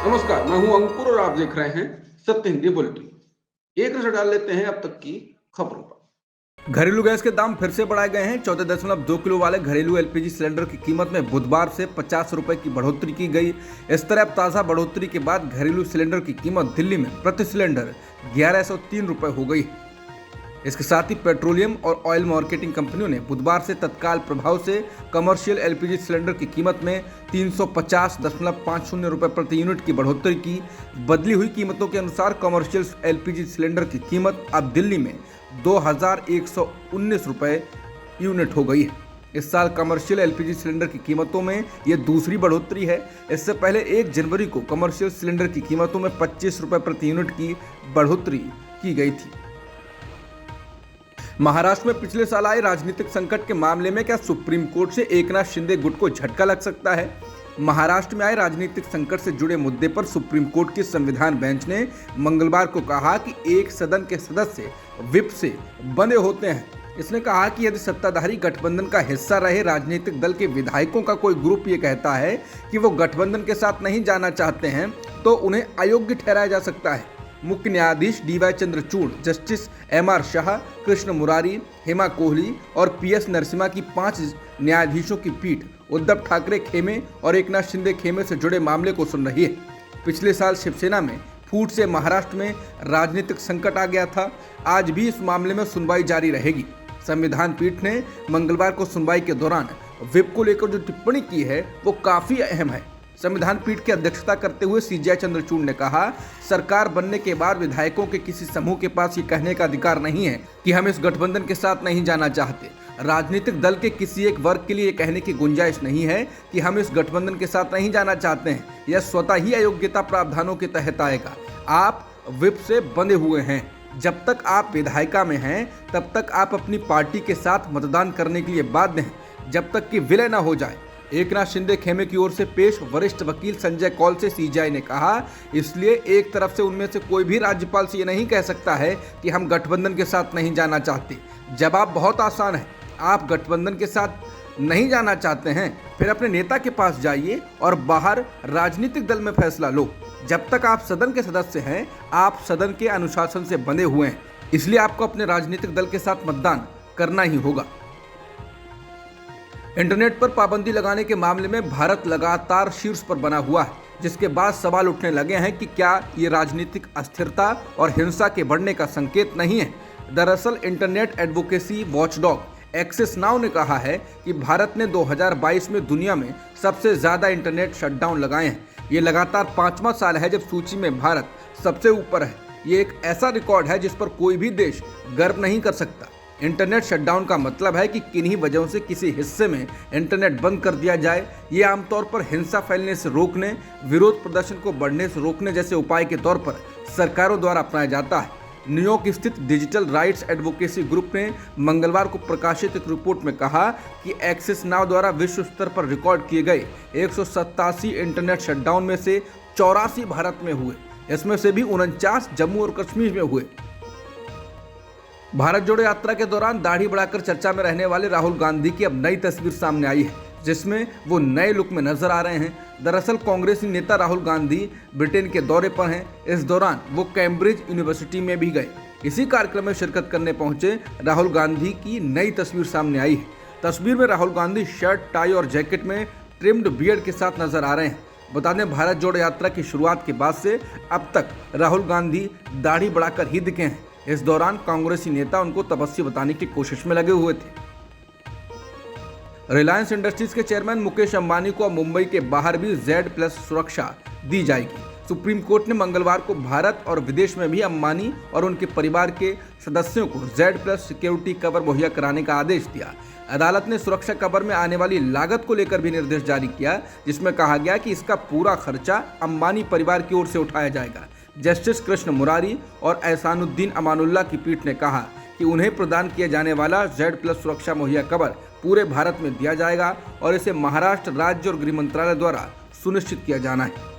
नमस्कार, मैं हूं अंकुर और आप देख रहे हैं सत्य हिंदी बुलेटिन। एक नजर डाल लेते हैं अब तक की खबरों पर। घरेलू गैस के दाम फिर से बढ़ाए गए हैं। 14.2 किलो वाले घरेलू एलपीजी सिलेंडर की कीमत में बुधवार से 50 रुपए की बढ़ोतरी की गई। इस तरह अब ताज़ा बढ़ोतरी के बाद घरेलू सिलेंडर की कीमत दिल्ली में प्रति सिलेंडर 1103 रुपए हो गई। इसके साथ ही पेट्रोलियम और ऑयल मार्केटिंग कंपनियों ने बुधवार से तत्काल प्रभाव से कमर्शियल एलपीजी सिलेंडर की कीमत में 350.50 रुपए प्रति यूनिट की बढ़ोतरी की। बदली हुई कीमतों के अनुसार कमर्शियल एलपीजी सिलेंडर की कीमत अब दिल्ली में 2119 रुपए यूनिट हो गई है। इस साल कमर्शियल एलपीजी सिलेंडर की कीमतों में यह दूसरी बढ़ोतरी है। इससे पहले 1 जनवरी को कमर्शियल सिलेंडर की कीमतों में 25 रुपए प्रति यूनिट की बढ़ोतरी की गई थी। महाराष्ट्र में पिछले साल आए राजनीतिक संकट के मामले में क्या सुप्रीम कोर्ट से एकनाथ शिंदे गुट को झटका लग सकता है? महाराष्ट्र में आए राजनीतिक संकट से जुड़े मुद्दे पर सुप्रीम कोर्ट की संविधान बेंच ने मंगलवार को कहा कि एक सदन के सदस्य विप से बंधे होते हैं। इसने कहा कि यदि सत्ताधारी गठबंधन का हिस्सा रहे राजनीतिक दल के विधायकों का कोई ग्रुप ये कहता है कि वो गठबंधन के साथ नहीं जाना चाहते हैं तो उन्हें अयोग्य ठहराया जा सकता है। मुख्य न्यायाधीश D Y Chandrachud, justice M R Shah, Krishna Murari, Hema Kohli और पीएस नरसिम्हा की 5 न्यायाधीशों की पीठ उद्धव ठाकरे खेमे और एकनाथ शिंदे खेमे से जुड़े मामले को सुन रही है। पिछले साल शिवसेना में फूट से महाराष्ट्र में राजनीतिक संकट आ गया था। आज भी इस मामले में सुनवाई जारी रहेगी। संविधान पीठ ने मंगलवार को सुनवाई के दौरान विप को लेकर जो टिप्पणी की है वो काफी अहम है। संविधान पीठ की अध्यक्षता करते हुए सीजे चंद्रचूड़ ने कहा, सरकार बनने के बाद विधायकों के किसी समूह के पास ये कहने का अधिकार नहीं है कि हम इस गठबंधन के साथ नहीं जाना चाहते। राजनीतिक दल के किसी एक वर्ग के लिए ये कहने की गुंजाइश नहीं है कि हम इस गठबंधन के साथ नहीं जाना चाहते हैं। यह स्वतः ही अयोग्यता प्रावधानों के तहत आएगा। आप विप से बंधे हुए हैं। जब तक आप विधायिका में हैं तब तक आप अपनी पार्टी के साथ मतदान करने के लिए बाध्य हैं, जब तक कि विलय न हो जाए। एकनाथ शिंदे खेमे की ओर से पेश वरिष्ठ वकील संजय कौल से सीजेआई ने कहा, इसलिए एक तरफ से उनमें से कोई भी राज्यपाल से ये नहीं कह सकता है कि हम गठबंधन के साथ नहीं जाना चाहते। जवाब बहुत आसान है, आप गठबंधन के साथ नहीं जाना चाहते हैं फिर अपने नेता के पास जाइए और बाहर राजनीतिक दल में फैसला लो। जब तक आप सदन के सदस्य हैं आप सदन के अनुशासन से बंधे हुए हैं, इसलिए आपको अपने राजनीतिक दल के साथ मतदान करना ही होगा। इंटरनेट पर पाबंदी लगाने के मामले में भारत लगातार शीर्ष पर बना हुआ है, जिसके बाद सवाल उठने लगे हैं कि क्या ये राजनीतिक अस्थिरता और हिंसा के बढ़ने का संकेत नहीं है। दरअसल internet advocacy watchdog Access Now ने कहा है कि भारत ने 2022 में दुनिया में सबसे ज्यादा इंटरनेट शटडाउन लगाए हैं। ये लगातार 5वां साल है जब सूची में भारत सबसे ऊपर है। ये एक ऐसा रिकॉर्ड है जिस पर कोई भी देश गर्व नहीं कर सकता। इंटरनेट शटडाउन का मतलब है कि किन्हीं वजहों से किसी हिस्से में इंटरनेट बंद कर दिया जाए। ये आमतौर पर हिंसा फैलने से रोकने, विरोध प्रदर्शन को बढ़ने से रोकने जैसे उपाय के तौर पर सरकारों द्वारा अपनाया जाता है। न्यूयॉर्क स्थित डिजिटल राइट्स एडवोकेसी ग्रुप ने मंगलवार को प्रकाशित एक रिपोर्ट में कहा कि एक्सेस नाउ द्वारा विश्व स्तर पर रिकॉर्ड किए गए 187 इंटरनेट शटडाउन में से 84 भारत में हुए। इसमें से भी 49 जम्मू और कश्मीर में हुए। भारत जोड़ो यात्रा के दौरान दाढ़ी बढ़ाकर चर्चा में रहने वाले राहुल गांधी की अब नई तस्वीर सामने आई है, जिसमें वो नए लुक में नजर आ रहे हैं। दरअसल कांग्रेसी नेता राहुल गांधी ब्रिटेन के दौरे पर हैं। इस दौरान वो कैम्ब्रिज यूनिवर्सिटी में भी गए। इसी कार्यक्रम में शिरकत करने पहुंचे राहुल गांधी की नई तस्वीर सामने आई है। तस्वीर में राहुल गांधी शर्ट, टाई और जैकेट में ट्रिम्ड बियर्ड के साथ नजर आ रहे हैं। बता दें, भारत जोड़ो यात्रा की शुरुआत के बाद से अब तक राहुल गांधी दाढ़ी बढ़ाकर ही दिखे हैं। इस दौरान कांग्रेसी नेता उनको तपस्वी बताने की कोशिश में लगे हुए थे। रिलायंस इंडस्ट्रीज के चेयरमैन मुकेश अंबानी को अब मुंबई के बाहर भी Z+ सुरक्षा दी जाएगी। सुप्रीम कोर्ट ने मंगलवार को भारत और विदेश में भी अंबानी और उनके परिवार के सदस्यों को Z+ सिक्योरिटी कवर मुहैया कराने का आदेश दिया। अदालत ने सुरक्षा कवर में आने वाली लागत को लेकर भी निर्देश जारी किया, जिसमें कहा गया कि इसका पूरा खर्चा अंबानी परिवार की ओर से उठाया जाएगा। जस्टिस कृष्ण मुरारी और एहसानुद्दीन अमानुल्लाह की पीठ ने कहा कि उन्हें प्रदान किया जाने वाला Z+ सुरक्षा मुहैया कवर पूरे भारत में दिया जाएगा और इसे महाराष्ट्र राज्य और गृह मंत्रालय द्वारा सुनिश्चित किया जाना है।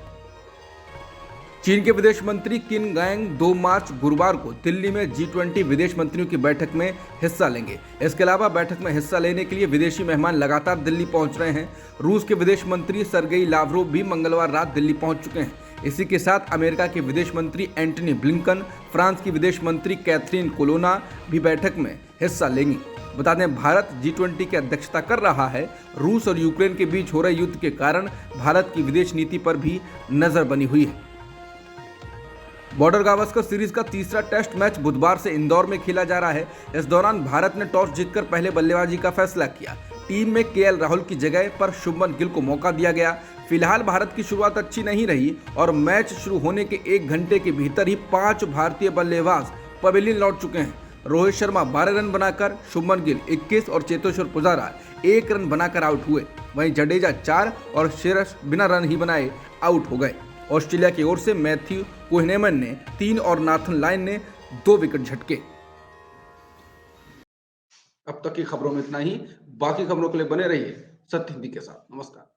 चीन के विदेश मंत्री किन गांग 2 मार्च गुरुवार को दिल्ली में G20 विदेश मंत्रियों की बैठक में हिस्सा लेंगे। इसके अलावा बैठक में हिस्सा लेने के लिए विदेशी मेहमान लगातार दिल्ली पहुंच रहे हैं। रूस के विदेश मंत्री सरगेई लावरोव भी मंगलवार रात दिल्ली पहुंच चुके हैं। इसी के साथ अमेरिका के विदेश मंत्री एंटनी ब्लिंकन, फ्रांस की विदेश मंत्री कैथरीन कोलोना भी बैठक में हिस्सा लेंगी। बता दें, भारत G20 की अध्यक्षता कर रहा है। रूस और यूक्रेन के बीच हो रहे युद्ध के कारण भारत की विदेश नीति पर भी नजर बनी हुई है। बॉर्डर गावस्कर सीरीज का तीसरा टेस्ट मैच बुधवार से इंदौर में खेला जा रहा है। इस दौरान भारत ने टॉस जीतकर पहले बल्लेबाजी का फैसला किया। टीम में KL राहुल की जगह पर शुभमन गिल को मौका दिया गया। फिलहाल भारत की शुरुआत अच्छी नहीं रही और मैच शुरू होने के 1 घंटे के भीतर ही 5 भारतीय बल्लेबाज पवेलियन लौट चुके हैं। रोहित शर्मा 12 रन बनाकर, शुभमन गिल 21 और चेतेश्वर पुजारा 1 रन बनाकर आउट हुए। वहीं जडेजा 4 और शेरस बिना रन ही बनाए आउट हो गए। ऑस्ट्रेलिया की ओर से मैथ्यू कुहनेमन ने 3 और नाथन लायन ने 2 विकेट झटके। अब तक की खबरों में इतना ही। बाकी खबरों के लिए बने रहिए सत्य हिंदी के साथ। नमस्कार।